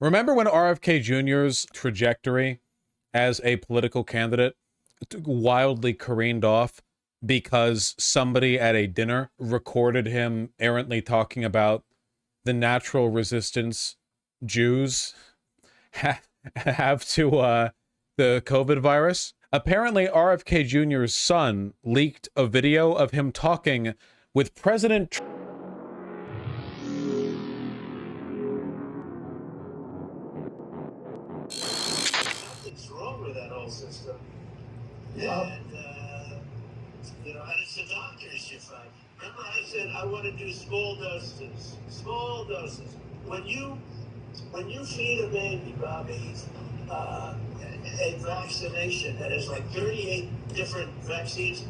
Remember when RFK Jr.'s trajectory as a political candidate wildly careened off because somebody at a dinner recorded him errantly talking about the natural resistance Jews have to the COVID virus? Apparently, RFK Jr.'s son leaked a video of him talking with President Trump. Something's wrong with that whole system. Yeah. And, and it's the doctors you find. Remember I said I want to do small doses. Small doses. When you feed a baby, Bobby, a vaccination that has like 38 different vaccines,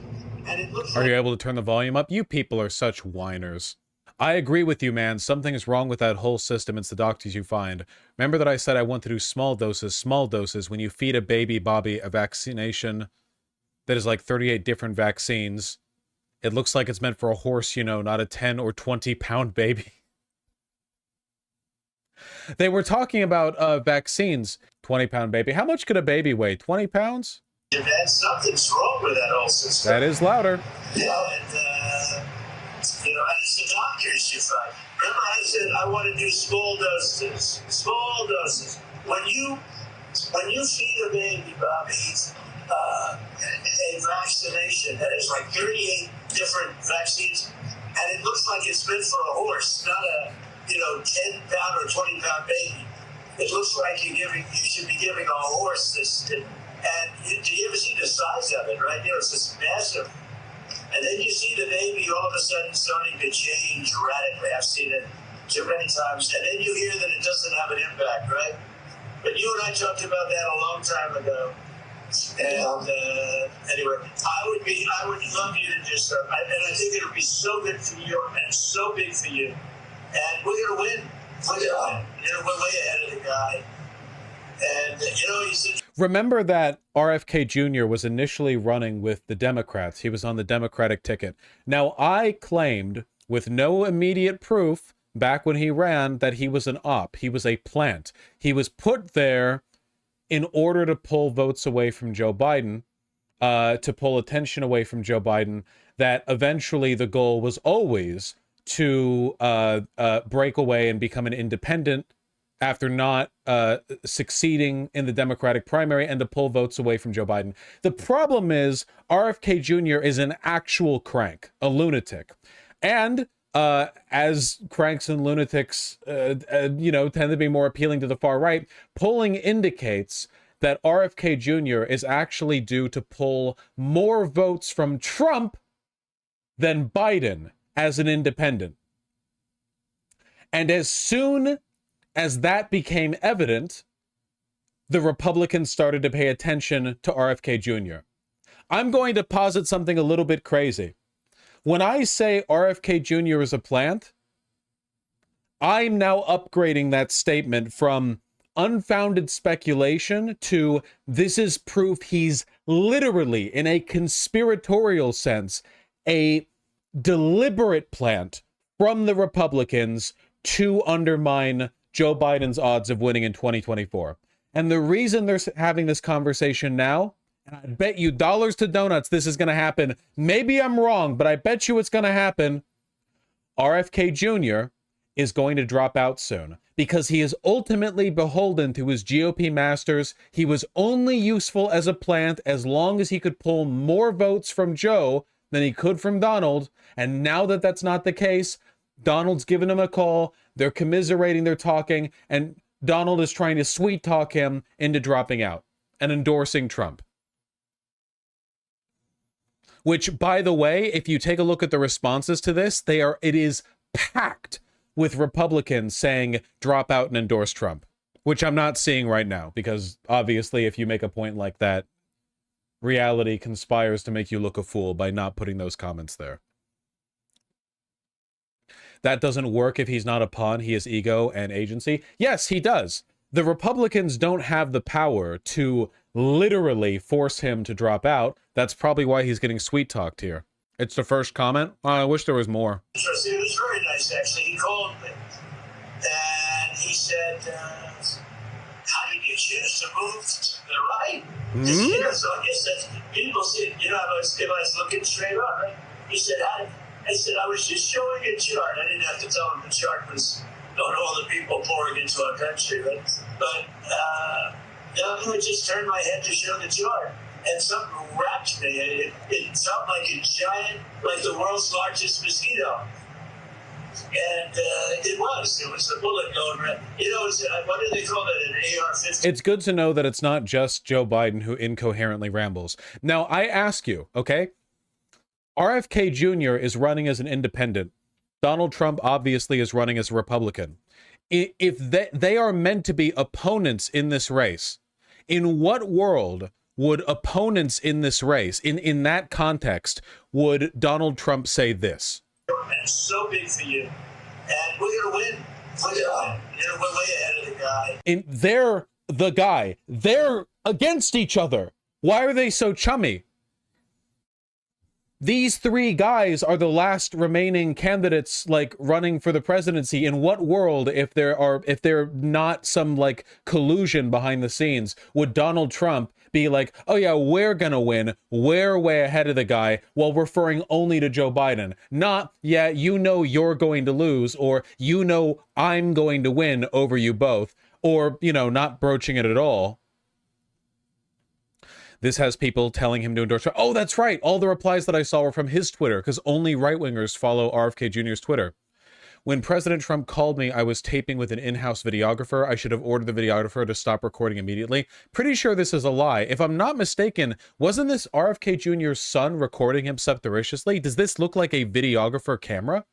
and it looks Are you able to turn the volume up? You people are such whiners. I agree with you, man. Something is wrong with that whole system. It's the doctors you find. Remember that I said I want to do small doses, when you feed a baby, Bobby, a vaccination that is like 38 different vaccines. It looks like it's meant for a horse, you know, not a 10 or 20 pound baby. They were talking about vaccines. 20 pound baby. How much could a baby weigh? 20 pounds? Man, something's wrong with that whole system. That is louder. Yeah, and it's the doctors you find. Remember I said I want to do small doses. Small doses. When you feed a baby, Bobby, a vaccination that has like 38 different vaccines, and it looks like it's meant for a horse, not a 10 pound or 20 pound baby. It looks like you should be giving a horse this. And do you ever see the size of it, right? It's just massive. And then you see the baby all of a sudden starting to change radically. I've seen it too many times. And then you hear that it doesn't have an impact, right? But you and I talked about that a long time ago. And anyway, I would love you to just, and I think it would be so good for you and so big for you. And we're going to win. We're way ahead of the guy. And, he's... Remember that RFK Jr. was initially running with the Democrats. He was on the Democratic ticket. Now, I claimed, with no immediate proof, back when he ran, that he was an op. He was a plant. He was put there in order to pull votes away from Joe Biden, to pull attention away from Joe Biden, that eventually the goal was always to break away and become an independent after not succeeding in the Democratic primary, and to pull votes away from Joe Biden. The problem is RFK Jr. is an actual crank, a lunatic. And as cranks and lunatics, tend to be more appealing to the far right, polling indicates that RFK Jr. is actually due to pull more votes from Trump than Biden as an independent. And as soon as that became evident, the Republicans started to pay attention to RFK Jr. I'm going to posit something a little bit crazy. When I say RFK Jr. is a plant, I'm now upgrading that statement from unfounded speculation to this is proof he's literally, in a conspiratorial sense, a deliberate plant from the Republicans to undermine Joe Biden's odds of winning in 2024. And the reason they're having this conversation now, and I bet you dollars to donuts this is going to happen. Maybe I'm wrong, but I bet you it's going to happen. RFK Jr. is going to drop out soon because he is ultimately beholden to his GOP masters. He was only useful as a plant as long as he could pull more votes from Joe than he could from Donald. And now that that's not the case, Donald's giving him a call, they're commiserating, they're talking, and Donald is trying to sweet talk him into dropping out and endorsing Trump. Which, by the way, if you take a look at the responses to this, it is packed with Republicans saying drop out and endorse Trump, which I'm not seeing right now, because obviously if you make a point like that, reality conspires to make you look a fool by not putting those comments there. That doesn't work if he's not a pawn. He has ego and agency. Yes, he does. The Republicans don't have the power to literally force him to drop out. That's probably why he's getting sweet-talked here. It's the first comment. I wish there was more. It was very nice, actually. He called me, and he said, choose to move to the right this year. So I guess that's, people said, if I was looking straight on, right? He said, I said, I was just showing a chart. I didn't have to tell him the chart was on all the people pouring into our country, right? But I would just turn my head to show the chart. And something wrapped me. It felt like a giant, like the world's largest mosquito. And it was a bullet going right. What do they call that, an AR-15? It's good to know that it's not just Joe Biden who incoherently rambles. Now, I ask you, okay? RFK Jr. is running as an independent. Donald Trump obviously is running as a Republican. If they are meant to be opponents in this race, in what world would opponents in this race, in that context, would Donald Trump say this? It's so big for you, and we're gonna win. We're way ahead of the guy. They're the guy. They're against each other. Why are they so chummy? These three guys are the last remaining candidates, like, running for the presidency. In what world, if they're not some, like, collusion behind the scenes, would Donald Trump be like, oh yeah, we're gonna win, we're way ahead of the guy, while referring only to Joe Biden? Not, yeah, you're going to lose, or I'm going to win over you both, or, not broaching it at all. This has people telling him to endorse. Oh, that's right. All the replies that I saw were from his Twitter, because only right-wingers follow RFK Jr.'s Twitter. When President Trump called me, I was taping with an in-house videographer. I should have ordered the videographer to stop recording immediately. Pretty sure this is a lie. If I'm not mistaken, wasn't this RFK Jr.'s son recording him surreptitiously? Does this look like a videographer camera?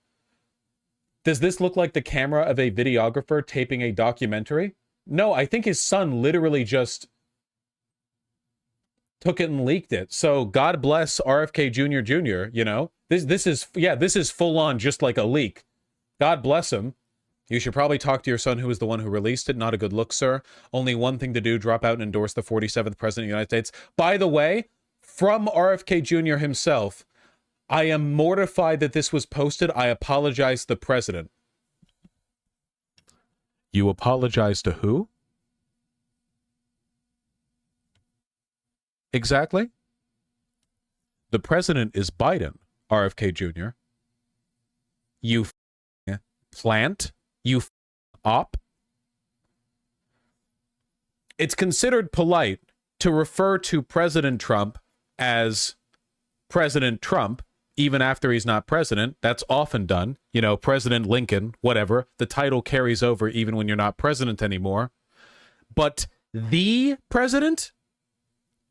Does this look like the camera of a videographer taping a documentary? No, I think his son literally just took it and leaked it. So God bless RFK Jr. Jr., This is full on just like a leak. God bless him. You should probably talk to your son, who is the one who released it. Not a good look, sir. Only one thing to do, drop out and endorse the 47th president of the United States. By the way, from RFK Jr. himself, I am mortified that this was posted. I apologize to the president. You apologize to who? Exactly. The president is Biden, RFK Jr. You plant. You op. It's considered polite to refer to President Trump as President Trump, even after he's not president. That's often done. President Lincoln, whatever. The title carries over even when you're not president anymore. But the president?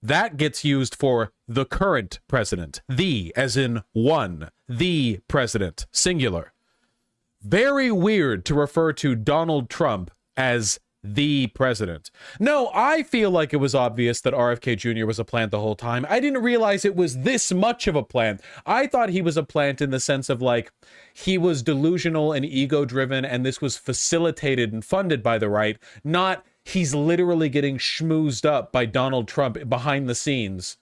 That gets used for the current president. The, as in one. The president. Singular. Very weird to refer to Donald Trump as the president. No, I feel like it was obvious that RFK Jr. was a plant the whole time. I didn't realize it was this much of a plant. I thought he was a plant in the sense of, like, he was delusional and ego-driven, and this was facilitated and funded by the right, not he's literally getting schmoozed up by Donald Trump behind the scenes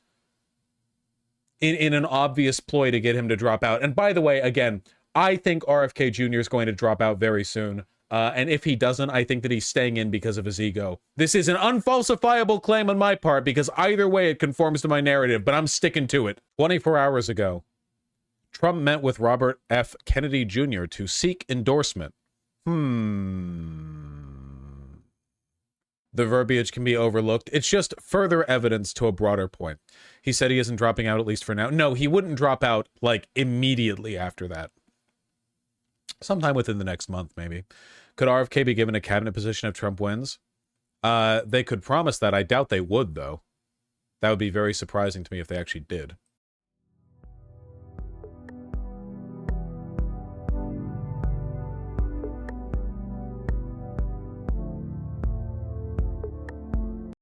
in an obvious ploy to get him to drop out. And by the way, again, I think RFK Jr. is going to drop out very soon. And if he doesn't, I think that he's staying in because of his ego. This is an unfalsifiable claim on my part, because either way it conforms to my narrative, but I'm sticking to it. 24 hours ago, Trump met with Robert F. Kennedy Jr. to seek endorsement. The verbiage can be overlooked. It's just further evidence to a broader point. He said he isn't dropping out, at least for now. No, he wouldn't drop out, like, immediately after that. Sometime within the next month, maybe. Could RFK be given a cabinet position if Trump wins? They could promise that. I doubt they would, though. That would be very surprising to me if they actually did.